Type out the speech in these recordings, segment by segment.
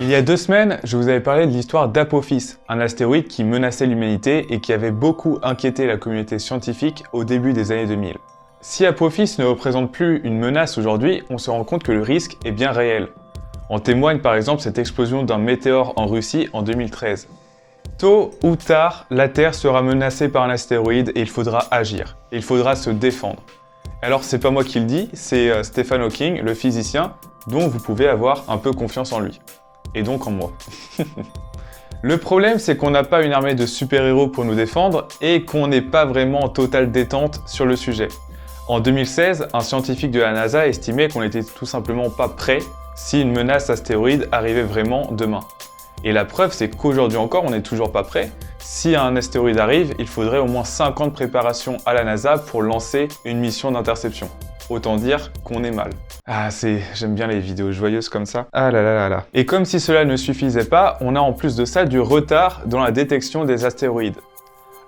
Il y a 2 semaines, je vous avais parlé de l'histoire d'Apophis, un astéroïde qui menaçait l'humanité et qui avait beaucoup inquiété la communauté scientifique au début des années 2000. Si Apophis ne représente plus une menace aujourd'hui, on se rend compte que le risque est bien réel. En témoigne par exemple cette explosion d'un météore en Russie en 2013. Tôt ou tard, la Terre sera menacée par un astéroïde et il faudra agir. Il faudra se défendre. Alors c'est pas moi qui le dis, c'est Stephen Hawking, le physicien, dont vous pouvez avoir un peu confiance en lui. Et donc en moi. Le problème, c'est qu'on n'a pas une armée de super-héros pour nous défendre et qu'on n'est pas vraiment en totale détente sur le sujet. En 2016, un scientifique de la NASA estimait qu'on n'était tout simplement pas prêt si une menace astéroïde arrivait vraiment demain. Et la preuve, c'est qu'aujourd'hui encore, on n'est toujours pas prêt. Si un astéroïde arrive, il faudrait au moins 5 ans de préparation à la NASA pour lancer une mission d'interception. Autant dire qu'on est mal. J'aime bien les vidéos joyeuses comme ça. Ah là là là là. Et comme si cela ne suffisait pas, on a en plus de ça du retard dans la détection des astéroïdes.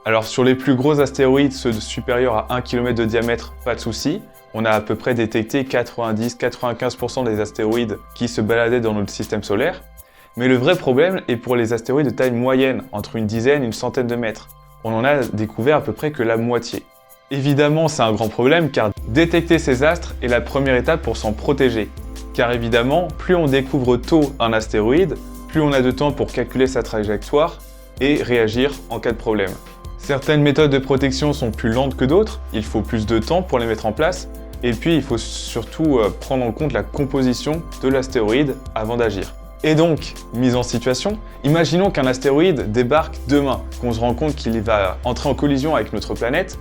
Alors sur les plus gros astéroïdes, ceux supérieurs à 1 km de diamètre, pas de souci. On a à peu près détecté 90-95% des astéroïdes qui se baladaient dans notre système solaire. Mais le vrai problème est pour les astéroïdes de taille moyenne, entre une dizaine et une centaine de mètres. On en a découvert à peu près que la moitié. Évidemment, c'est un grand problème car détecter ces astres est la première étape pour s'en protéger. Car évidemment, plus on découvre tôt un astéroïde, plus on a de temps pour calculer sa trajectoire et réagir en cas de problème. Certaines méthodes de protection sont plus lentes que d'autres, il faut plus de temps pour les mettre en place, et puis il faut surtout prendre en compte la composition de l'astéroïde avant d'agir. Et donc, mise en situation, imaginons qu'un astéroïde débarque demain, qu'on se rend compte qu'il va entrer en collision avec notre planète.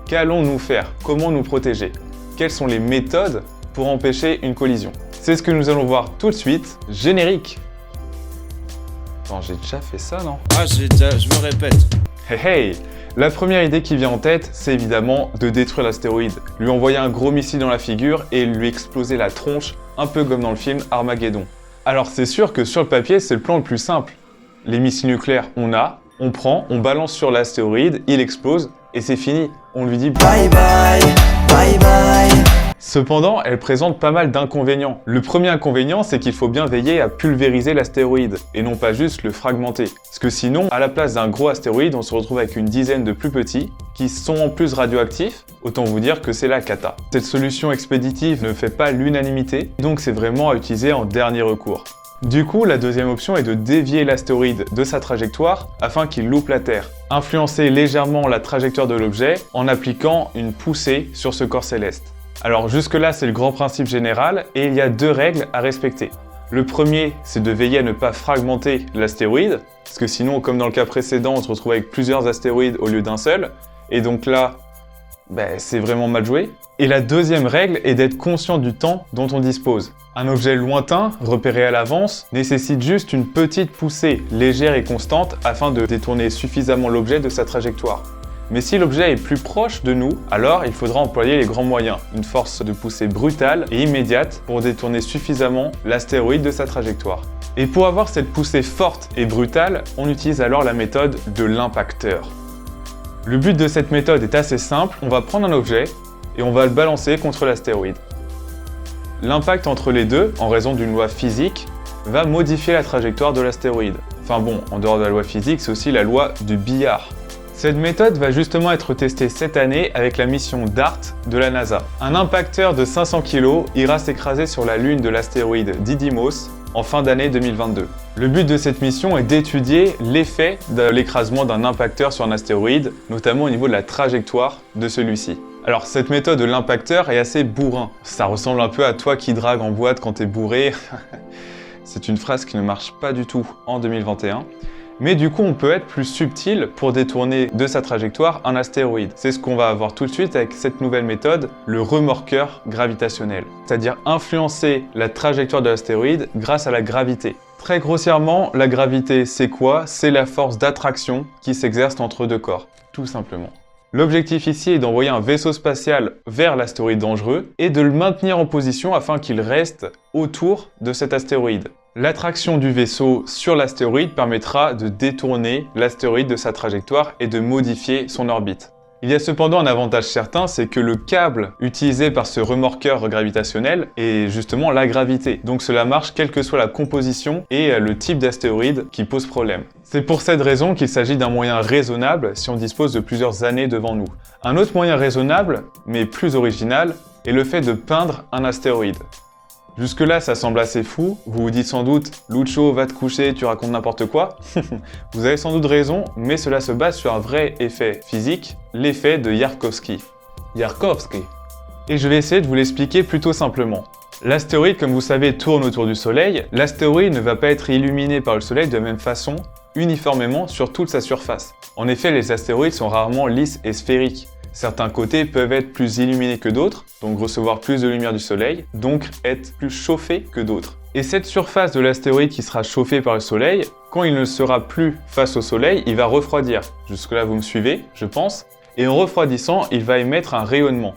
Qu'allons-nous faire? Comment nous protéger? Quelles sont les méthodes pour empêcher une collision? C'est ce que nous allons voir tout de suite. Générique! Attends, j'ai déjà fait ça, non? Je me répète. Hey hey! La première idée qui vient en tête, c'est évidemment de détruire l'astéroïde, lui envoyer un gros missile dans la figure et lui exploser la tronche, un peu comme dans le film Armageddon. Alors c'est sûr que sur le papier, c'est le plan le plus simple. Les missiles nucléaires, on prend, on balance sur l'astéroïde, il explose, et c'est fini. On lui dit bye bye, bye bye. Cependant, elle présente pas mal d'inconvénients. Le premier inconvénient, c'est qu'il faut bien veiller à pulvériser l'astéroïde, et non pas juste le fragmenter. Parce que sinon, à la place d'un gros astéroïde, on se retrouve avec une dizaine de plus petits, qui sont en plus radioactifs. Autant vous dire que c'est la cata. Cette solution expéditive ne fait pas l'unanimité, donc c'est vraiment à utiliser en dernier recours. Du coup, la deuxième option est de dévier l'astéroïde de sa trajectoire afin qu'il loupe la Terre. Influencer légèrement la trajectoire de l'objet en appliquant une poussée sur ce corps céleste. Alors jusque-là, c'est le grand principe général et il y a 2 règles à respecter. Le premier, c'est de veiller à ne pas fragmenter l'astéroïde, parce que sinon, comme dans le cas précédent, on se retrouve avec plusieurs astéroïdes au lieu d'un seul, et donc là, c'est vraiment mal joué. Et la deuxième règle est d'être conscient du temps dont on dispose. Un objet lointain, repéré à l'avance, nécessite juste une petite poussée légère et constante afin de détourner suffisamment l'objet de sa trajectoire. Mais si l'objet est plus proche de nous, alors il faudra employer les grands moyens, une force de poussée brutale et immédiate pour détourner suffisamment l'astéroïde de sa trajectoire. Et pour avoir cette poussée forte et brutale, on utilise alors la méthode de l'impacteur. Le but de cette méthode est assez simple, on va prendre un objet et on va le balancer contre l'astéroïde. L'impact entre les deux, en raison d'une loi physique, va modifier la trajectoire de l'astéroïde. Enfin bon, en dehors de la loi physique, c'est aussi la loi du billard. Cette méthode va justement être testée cette année avec la mission DART de la NASA. Un impacteur de 500 kg ira s'écraser sur la lune de l'astéroïde Didymos en fin d'année 2022. Le but de cette mission est d'étudier l'effet de l'écrasement d'un impacteur sur un astéroïde, notamment au niveau de la trajectoire de celui-ci. Alors cette méthode de l'impacteur est assez bourrin. Ça ressemble un peu à toi qui drague en boîte quand t'es bourré. C'est une phrase qui ne marche pas du tout en 2021. Mais du coup, on peut être plus subtil pour détourner de sa trajectoire un astéroïde. C'est ce qu'on va avoir tout de suite avec cette nouvelle méthode, le remorqueur gravitationnel. C'est-à-dire influencer la trajectoire de l'astéroïde grâce à la gravité. Très grossièrement, la gravité, c'est quoi? C'est la force d'attraction qui s'exerce entre deux corps, tout simplement. L'objectif ici est d'envoyer un vaisseau spatial vers l'astéroïde dangereux et de le maintenir en position afin qu'il reste autour de cet astéroïde. L'attraction du vaisseau sur l'astéroïde permettra de détourner l'astéroïde de sa trajectoire et de modifier son orbite. Il y a cependant un avantage certain, c'est que le câble utilisé par ce remorqueur gravitationnel est justement la gravité. Donc cela marche quelle que soit la composition et le type d'astéroïde qui pose problème. C'est pour cette raison qu'il s'agit d'un moyen raisonnable si on dispose de plusieurs années devant nous. Un autre moyen raisonnable, mais plus original, est le fait de peindre un astéroïde. Jusque-là, ça semble assez fou. Vous vous dites sans doute « Lucho, va te coucher, tu racontes n'importe quoi ». Vous avez sans doute raison, mais cela se base sur un vrai effet physique, l'effet de Yarkovsky. Yarkovsky. Et je vais essayer de vous l'expliquer plutôt simplement. L'astéroïde, comme vous savez, tourne autour du Soleil. L'astéroïde ne va pas être illuminé par le Soleil de la même façon, uniformément sur toute sa surface. En effet, les astéroïdes sont rarement lisses et sphériques. Certains côtés peuvent être plus illuminés que d'autres, donc recevoir plus de lumière du Soleil, donc être plus chauffés que d'autres. Et cette surface de l'astéroïde qui sera chauffée par le Soleil, quand il ne sera plus face au Soleil, il va refroidir. Jusque-là, vous me suivez, je pense. Et en refroidissant, il va émettre un rayonnement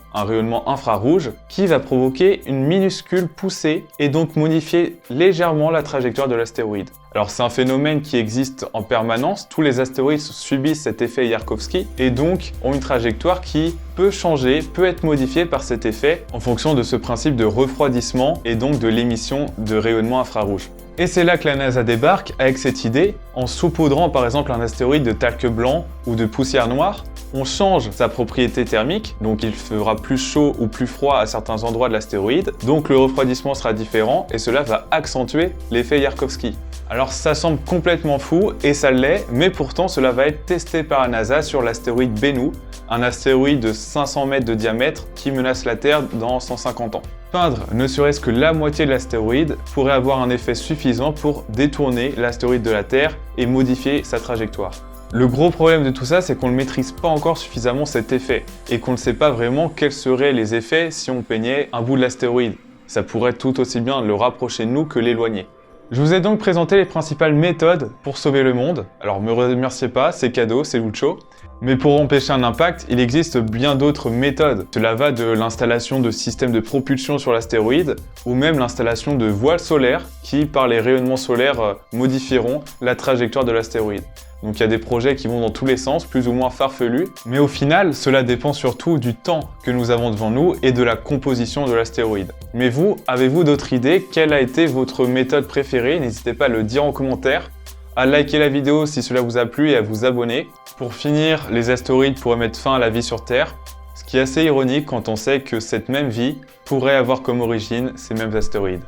infrarouge, qui va provoquer une minuscule poussée et donc modifier légèrement la trajectoire de l'astéroïde. Alors c'est un phénomène qui existe en permanence, tous les astéroïdes subissent cet effet Yarkovsky et donc ont une trajectoire qui peut changer, peut être modifiée par cet effet en fonction de ce principe de refroidissement et donc de l'émission de rayonnement infrarouge. Et c'est là que la NASA débarque avec cette idée, en saupoudrant par exemple un astéroïde de talc blanc ou de poussière noire, on change sa propriété thermique, donc il fera plus chaud ou plus froid à certains endroits de l'astéroïde, donc le refroidissement sera différent et cela va accentuer l'effet Yarkovsky. Alors ça semble complètement fou, et ça l'est, mais pourtant cela va être testé par la NASA sur l'astéroïde Bennu, un astéroïde de 500 mètres de diamètre qui menace la Terre dans 150 ans. Peindre ne serait-ce que la moitié de l'astéroïde pourrait avoir un effet suffisant pour détourner l'astéroïde de la Terre et modifier sa trajectoire. Le gros problème de tout ça, c'est qu'on ne maîtrise pas encore suffisamment cet effet, et qu'on ne sait pas vraiment quels seraient les effets si on peignait un bout de l'astéroïde. Ça pourrait tout aussi bien le rapprocher de nous que l'éloigner. Je vous ai donc présenté les principales méthodes pour sauver le monde. Alors me remerciez pas, c'est cadeau, c'est Lucho. Mais pour empêcher un impact, il existe bien d'autres méthodes. Cela va de l'installation de systèmes de propulsion sur l'astéroïde, ou même l'installation de voiles solaires qui, par les rayonnements solaires, modifieront la trajectoire de l'astéroïde. Donc il y a des projets qui vont dans tous les sens, plus ou moins farfelus, mais au final, cela dépend surtout du temps que nous avons devant nous et de la composition de l'astéroïde. Mais vous, avez-vous d'autres idées? Quelle a été votre méthode préférée? N'hésitez pas à le dire en commentaire, à liker la vidéo si cela vous a plu et à vous abonner. Pour finir, les astéroïdes pourraient mettre fin à la vie sur Terre, ce qui est assez ironique quand on sait que cette même vie pourrait avoir comme origine ces mêmes astéroïdes.